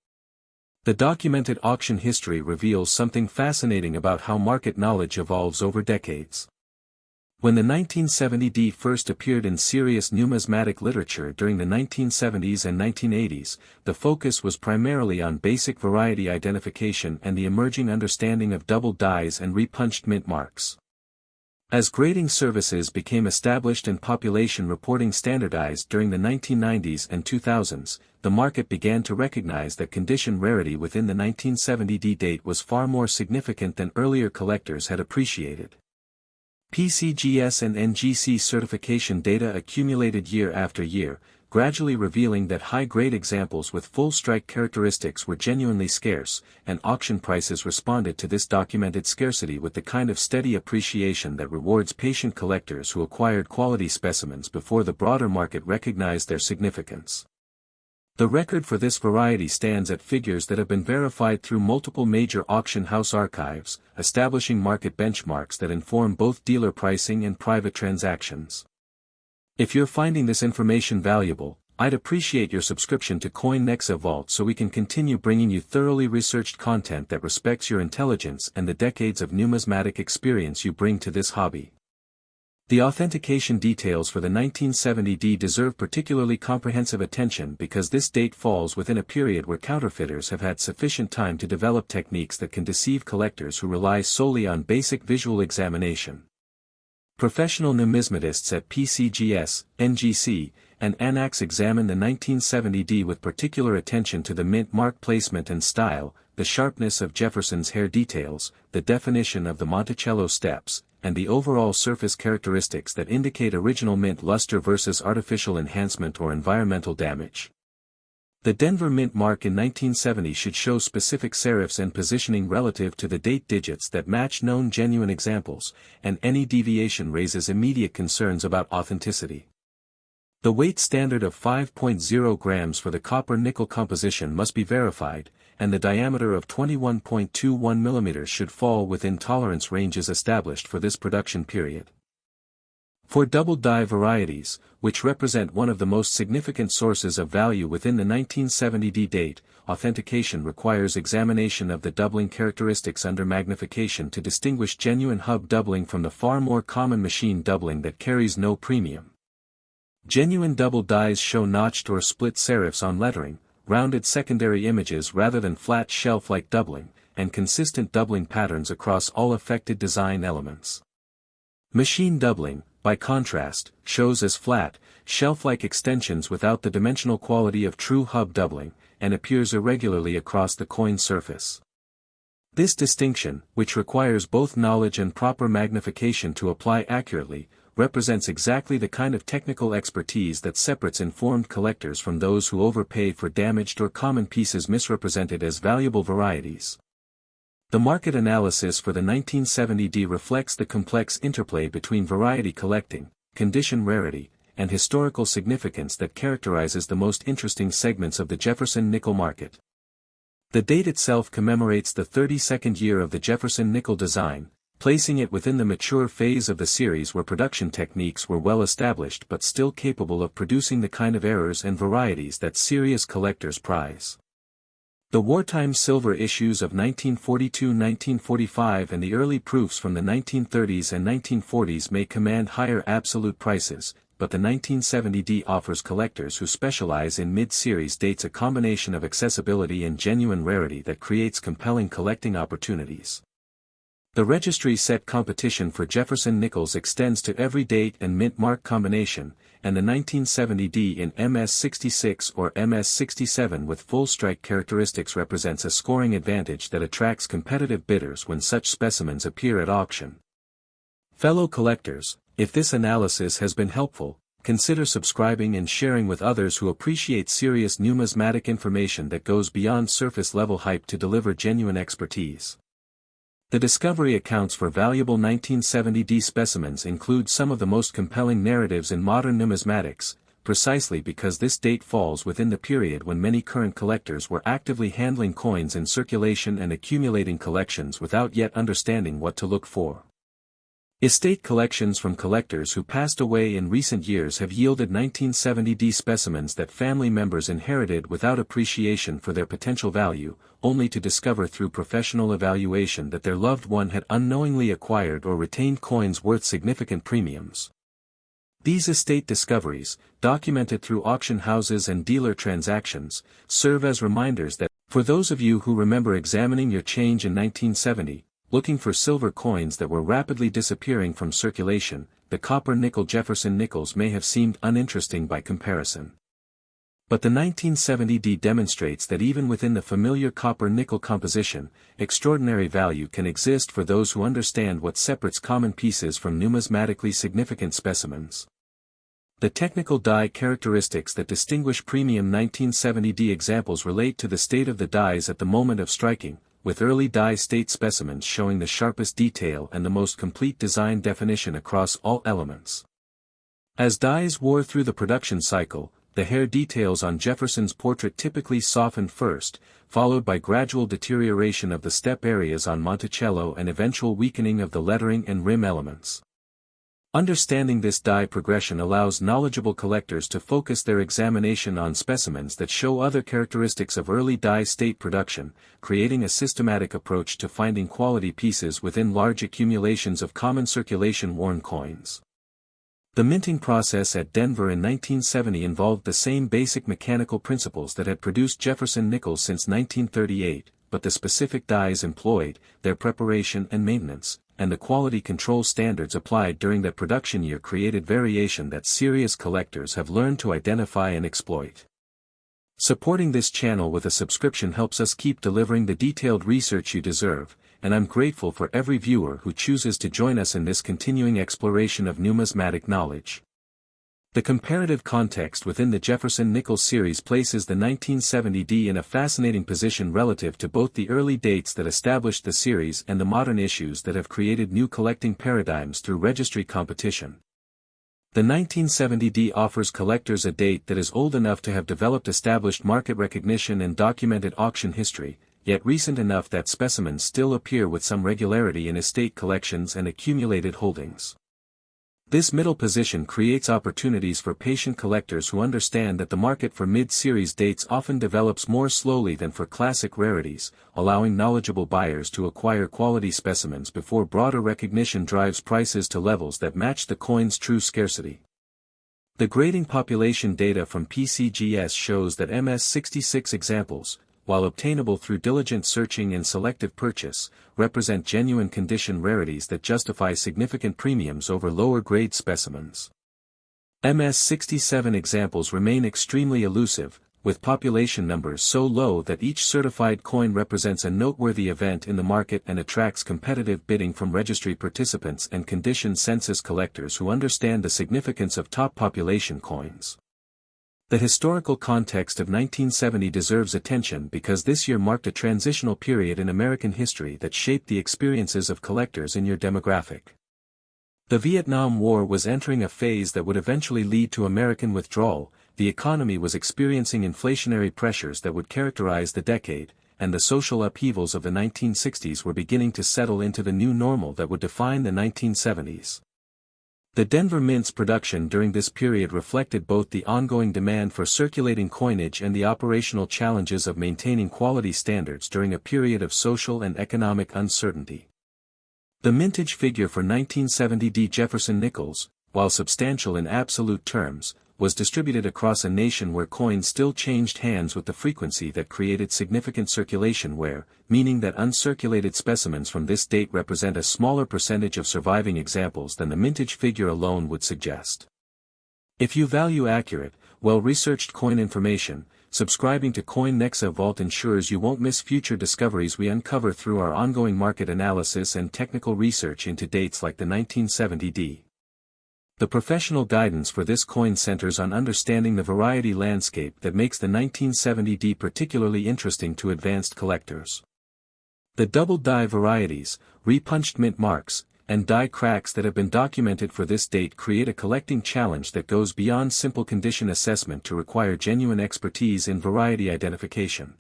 Speaker 1: The documented auction history reveals something fascinating about how market knowledge evolves over decades. When the 1970 D first appeared in serious numismatic literature during the 1970s and 1980s, the focus was primarily on basic variety identification and the emerging understanding of double dies and repunched mint marks. As grading services became established and population reporting standardized during the 1990s and 2000s, the market began to recognize that condition rarity within the 1970 D date was far more significant than earlier collectors had appreciated. PCGS and NGC certification data accumulated year after year, gradually revealing that high-grade examples with full strike characteristics were genuinely scarce, and auction prices responded to this documented scarcity with the kind of steady appreciation that rewards patient collectors who acquired quality specimens before the broader market recognized their significance. The record for this variety stands at figures that have been verified through multiple major auction house archives, establishing market benchmarks that inform both dealer pricing and private transactions. If you're finding this information valuable, I'd appreciate your subscription to NEXA VAULT so we can continue bringing you thoroughly researched content that respects your intelligence and the decades of numismatic experience you bring to this hobby. The authentication details for the 1970D deserve particularly comprehensive attention because this date falls within a period where counterfeiters have had sufficient time to develop techniques that can deceive collectors who rely solely on basic visual examination. Professional numismatists at PCGS, NGC, and NEXA examine the 1970D with particular attention to the mint mark placement and style, the sharpness of Jefferson's hair details, the definition of the Monticello steps, and the overall surface characteristics that indicate original mint luster versus artificial enhancement or environmental damage. The Denver mint mark in 1970 should show specific serifs and positioning relative to the date digits that match known genuine examples, and any deviation raises immediate concerns about authenticity. The weight standard of 5.0 grams for the copper-nickel composition must be verified, and the diameter of 21.21 mm should fall within tolerance ranges established for this production period. For double-die varieties, which represent one of the most significant sources of value within the 1970D date, authentication requires examination of the doubling characteristics under magnification to distinguish genuine hub doubling from the far more common machine doubling that carries no premium. Genuine double dies show notched or split serifs on lettering, rounded secondary images rather than flat shelf-like doubling, and consistent doubling patterns across all affected design elements. Machine doubling, by contrast, shows as flat, shelf-like extensions without the dimensional quality of true hub doubling, and appears irregularly across the coin surface. This distinction, which requires both knowledge and proper magnification to apply accurately, represents exactly the kind of technical expertise that separates informed collectors from those who overpay for damaged or common pieces misrepresented as valuable varieties. The market analysis for the 1970D reflects the complex interplay between variety collecting, condition rarity, and historical significance that characterizes the most interesting segments of the Jefferson nickel market. The date itself commemorates the 32nd year of the Jefferson nickel design, placing it within the mature phase of the series where production techniques were well established but still capable of producing the kind of errors and varieties that serious collectors prize. The wartime silver issues of 1942-1945 and the early proofs from the 1930s and 1940s may command higher absolute prices, but the 1970D offers collectors who specialize in mid-series dates a combination of accessibility and genuine rarity that creates compelling collecting opportunities. The registry set competition for Jefferson nickels extends to every date and mint mark combination, and the 1970D in MS66 or MS67 with full strike characteristics represents a scoring advantage that attracts competitive bidders when such specimens appear at auction. Fellow collectors, if this analysis has been helpful, consider subscribing and sharing with others who appreciate serious numismatic information that goes beyond surface-level hype to deliver genuine expertise. The discovery accounts for valuable 1970D specimens include some of the most compelling narratives in modern numismatics, precisely because this date falls within the period when many current collectors were actively handling coins in circulation and accumulating collections without yet understanding what to look for. Estate collections from collectors who passed away in recent years have yielded 1970D specimens that family members inherited without appreciation for their potential value, only to discover through professional evaluation that their loved one had unknowingly acquired or retained coins worth significant premiums. These estate discoveries, documented through auction houses and dealer transactions, serve as reminders that, for those of you who remember examining your change in 1970, looking for silver coins that were rapidly disappearing from circulation, the copper-nickel Jefferson nickels may have seemed uninteresting by comparison. But the 1970D demonstrates that even within the familiar copper-nickel composition, extraordinary value can exist for those who understand what separates common pieces from numismatically significant specimens. The technical die characteristics that distinguish premium 1970D examples relate to the state of the dies at the moment of striking, with early die state specimens showing the sharpest detail and the most complete design definition across all elements. As dies wore through the production cycle, the hair details on Jefferson's portrait typically soften first, followed by gradual deterioration of the step areas on Monticello and eventual weakening of the lettering and rim elements. Understanding this dye progression allows knowledgeable collectors to focus their examination on specimens that show other characteristics of early dye state production, creating a systematic approach to finding quality pieces within large accumulations of common circulation worn coins. The minting process at Denver in 1970 involved the same basic mechanical principles that had produced Jefferson nickels since 1938, but the specific dyes employed, their preparation and maintenance, and the quality control standards applied during that production year created variation that serious collectors have learned to identify and exploit. Supporting this channel with a subscription helps us keep delivering the detailed research you deserve, and I'm grateful for every viewer who chooses to join us in this continuing exploration of numismatic knowledge. The comparative context within the Jefferson Nichols series places the 1970D in a fascinating position relative to both the early dates that established the series and the modern issues that have created new collecting paradigms through registry competition. The 1970D offers collectors a date that is old enough to have developed established market recognition and documented auction history, yet recent enough that specimens still appear with some regularity in estate collections and accumulated holdings. This middle position creates opportunities for patient collectors who understand that the market for mid-series dates often develops more slowly than for classic rarities, allowing knowledgeable buyers to acquire quality specimens before broader recognition drives prices to levels that match the coin's true scarcity. The grading population data from PCGS shows that MS66 examples, while obtainable through diligent searching and selective purchase, represent genuine condition rarities that justify significant premiums over lower-grade specimens. MS67 examples remain extremely elusive, with population numbers so low that each certified coin represents a noteworthy event in the market and attracts competitive bidding from registry participants and condition census collectors who understand the significance of top population coins. The historical context of 1970 deserves attention because this year marked a transitional period in American history that shaped the experiences of collectors in your demographic. The Vietnam War was entering a phase that would eventually lead to American withdrawal, the economy was experiencing inflationary pressures that would characterize the decade, and the social upheavals of the 1960s were beginning to settle into the new normal that would define the 1970s. The Denver Mint's production during this period reflected both the ongoing demand for circulating coinage and the operational challenges of maintaining quality standards during a period of social and economic uncertainty. The mintage figure for 1970D Jefferson nickels, while substantial in absolute terms, was distributed across a nation where coins still changed hands with the frequency that created significant circulation wear, meaning that uncirculated specimens from this date represent a smaller percentage of surviving examples than the mintage figure alone would suggest. If you value accurate, well-researched coin information, subscribing to NEXA VAULT ensures you won't miss future discoveries we uncover through our ongoing market analysis and technical research into dates like the 1970D. The professional guidance for this coin centers on understanding the variety landscape that makes the 1970D particularly interesting to advanced collectors. The double die varieties, repunched mint marks, and die cracks that have been documented for this date create a collecting challenge that goes beyond simple condition assessment to require genuine expertise in variety identification.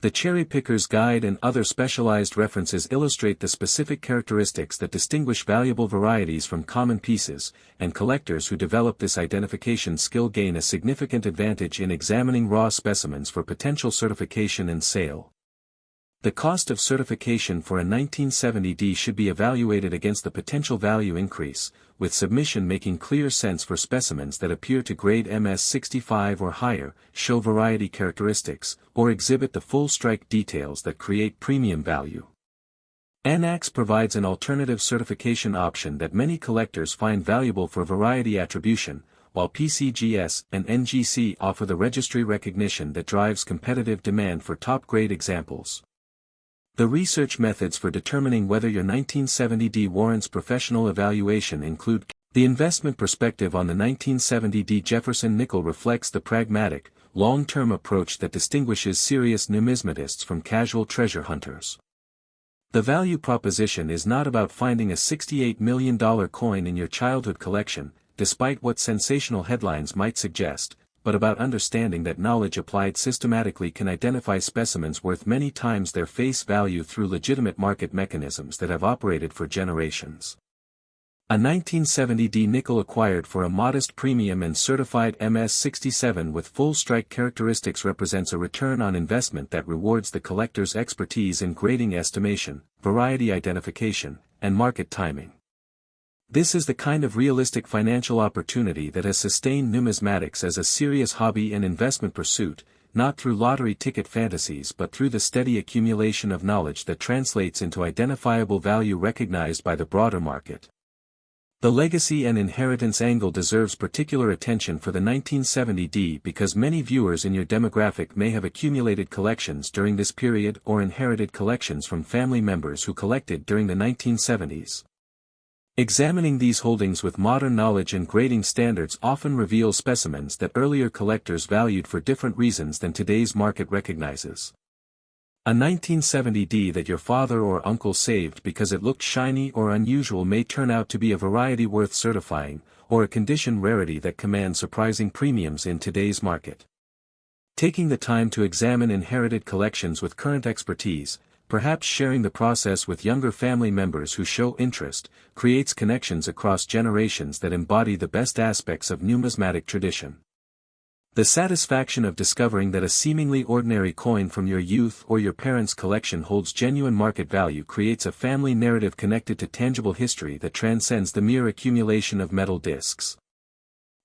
Speaker 1: The Cherry Picker's Guide and other specialized references illustrate the specific characteristics that distinguish valuable varieties from common pieces, and collectors who develop this identification skill gain a significant advantage in examining raw specimens for potential certification and sale. The cost of certification for a 1970D should be evaluated against the potential value increase, with submission making clear sense for specimens that appear to grade MS65 or higher, show variety characteristics, or exhibit the full strike details that create premium value. NACS provides an alternative certification option that many collectors find valuable for variety attribution, while PCGS and NGC offer the registry recognition that drives competitive demand for top-grade examples. The research methods for determining whether your 1970D warrants professional evaluation include: the investment perspective on the 1970D Jefferson nickel reflects the pragmatic, long-term approach that distinguishes serious numismatists from casual treasure hunters. The value proposition is not about finding a $68 million coin in your childhood collection, despite what sensational headlines might suggest, but about understanding that knowledge applied systematically can identify specimens worth many times their face value through legitimate market mechanisms that have operated for generations. A 1970D nickel acquired for a modest premium and certified MS67 with full strike characteristics represents a return on investment that rewards the collector's expertise in grading estimation, variety identification, and market timing. This is the kind of realistic financial opportunity that has sustained numismatics as a serious hobby and investment pursuit, not through lottery ticket fantasies but through the steady accumulation of knowledge that translates into identifiable value recognized by the broader market. The legacy and inheritance angle deserves particular attention for the 1970D because many viewers in your demographic may have accumulated collections during this period or inherited collections from family members who collected during the 1970s. Examining these holdings with modern knowledge and grading standards often reveals specimens that earlier collectors valued for different reasons than today's market recognizes. A 1970D that your father or uncle saved because it looked shiny or unusual may turn out to be a variety worth certifying, or a condition rarity that commands surprising premiums in today's market. Taking the time to examine inherited collections with current expertise, perhaps sharing the process with younger family members who show interest, creates connections across generations that embody the best aspects of numismatic tradition. The satisfaction of discovering that a seemingly ordinary coin from your youth or your parents' collection holds genuine market value creates a family narrative connected to tangible history that transcends the mere accumulation of metal discs.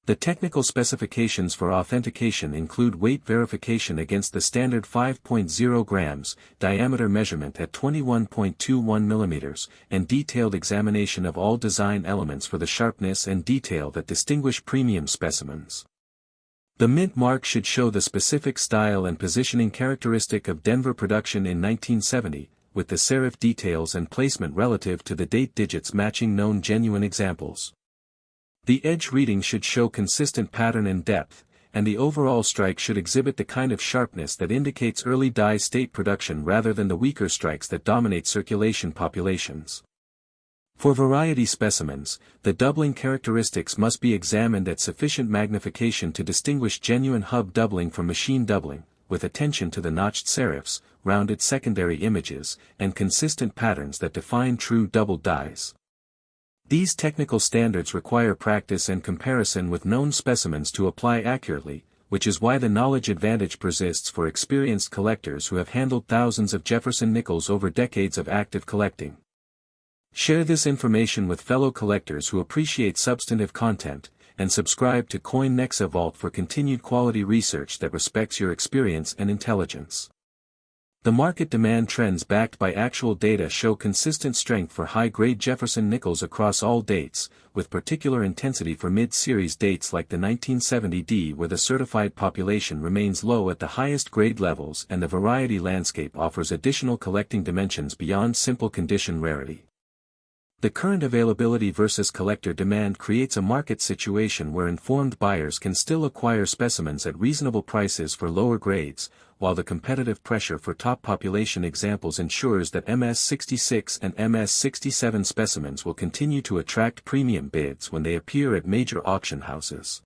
Speaker 1: The technical specifications for authentication include weight verification against the standard 5.0 grams diameter measurement at 21.21 mm, and detailed examination of all design elements for the sharpness and detail that distinguish premium specimens. The mint mark should show the specific style and positioning characteristic of Denver production in 1970, with the serif details and placement relative to the date digits matching known genuine examples. The edge reading should show consistent pattern and depth, and the overall strike should exhibit the kind of sharpness that indicates early die state production rather than the weaker strikes that dominate circulation populations. For variety specimens, the doubling characteristics must be examined at sufficient magnification to distinguish genuine hub doubling from machine doubling, with attention to the notched serifs, rounded secondary images, and consistent patterns that define true double dies. These technical standards require practice and comparison with known specimens to apply accurately, which is why the knowledge advantage persists for experienced collectors who have handled thousands of Jefferson nickels over decades of active collecting. Share this information with fellow collectors who appreciate substantive content, and subscribe to NEXA VAULT for continued quality research that respects your experience and intelligence. The market demand trends backed by actual data show consistent strength for high-grade Jefferson nickels across all dates, with particular intensity for mid-series dates like the 1970D where the certified population remains low at the highest grade levels and the variety landscape offers additional collecting dimensions beyond simple condition rarity. The current availability versus collector demand creates a market situation where informed buyers can still acquire specimens at reasonable prices for lower grades, while the competitive pressure for top population examples ensures that MS66 and MS67 specimens will continue to attract premium bids when they appear at major auction houses.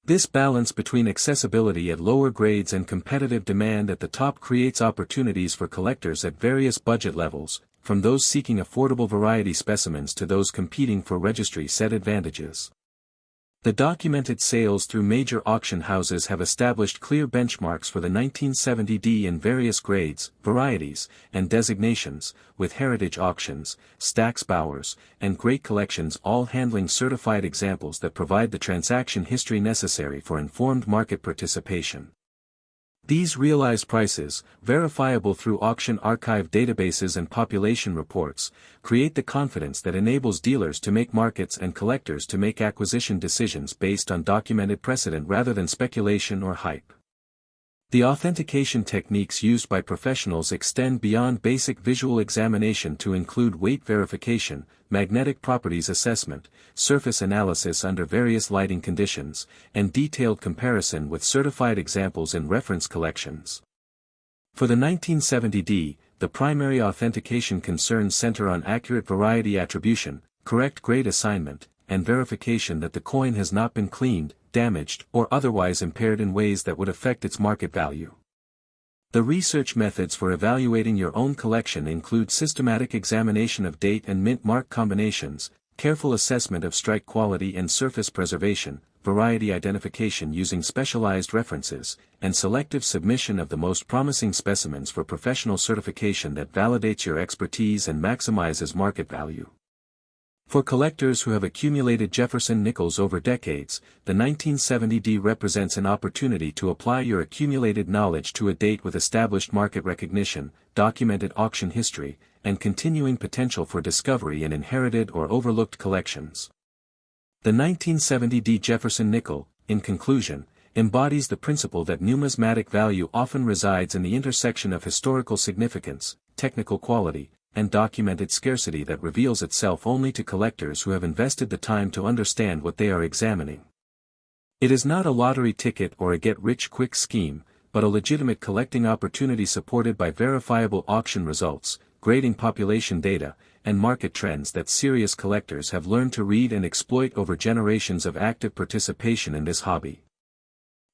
Speaker 1: This balance between accessibility at lower grades and competitive demand at the top creates opportunities for collectors at various budget levels, from those seeking affordable variety specimens to those competing for registry set advantages. The documented sales through major auction houses have established clear benchmarks for the 1970D in various grades, varieties, and designations, with heritage auctions, Stax Bowers, and great collections all handling certified examples that provide the transaction history necessary for informed market participation. These realized prices, verifiable through auction archive databases and population reports, create the confidence that enables dealers to make markets and collectors to make acquisition decisions based on documented precedent rather than speculation or hype. The authentication techniques used by professionals extend beyond basic visual examination to include weight verification, magnetic properties assessment, surface analysis under various lighting conditions, and detailed comparison with certified examples in reference collections. For the 1970D, the primary authentication concerns center on accurate variety attribution, correct grade assignment, and verification that the coin has not been cleaned, damaged, or otherwise impaired in ways that would affect its market value. The research methods for evaluating your own collection include systematic examination of date and mint mark combinations, careful assessment of strike quality and surface preservation, variety identification using specialized references, and selective submission of the most promising specimens for professional certification that validates your expertise and maximizes market value. For collectors who have accumulated Jefferson nickels over decades, the 1970D represents an opportunity to apply your accumulated knowledge to a date with established market recognition, documented auction history, and continuing potential for discovery in inherited or overlooked collections. The 1970D Jefferson nickel, in conclusion, embodies the principle that numismatic value often resides in the intersection of historical significance, technical quality, and documented scarcity that reveals itself only to collectors who have invested the time to understand what they are examining. It is not a lottery ticket or a get-rich-quick scheme, but a legitimate collecting opportunity supported by verifiable auction results, grading population data, and market trends that serious collectors have learned to read and exploit over generations of active participation in this hobby.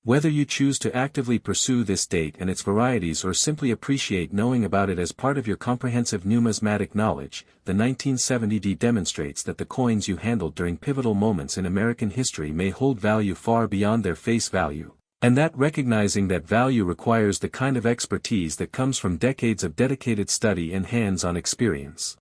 Speaker 1: Whether you choose to actively pursue this date and its varieties or simply appreciate knowing about it as part of your comprehensive numismatic knowledge, the 1970D demonstrates that the coins you handled during pivotal moments in American history may hold value far beyond their face value, and that recognizing that value requires the kind of expertise that comes from decades of dedicated study and hands-on experience.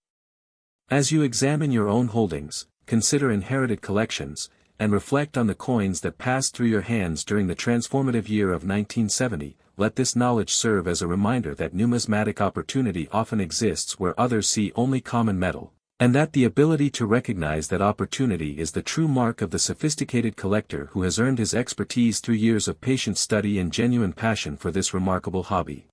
Speaker 1: As you examine your own holdings, consider inherited collections, and reflect on the coins that passed through your hands during the transformative year of 1970, let this knowledge serve as a reminder that numismatic opportunity often exists where others see only common metal, and that the ability to recognize that opportunity is the true mark of the sophisticated collector who has earned his expertise through years of patient study and genuine passion for this remarkable hobby.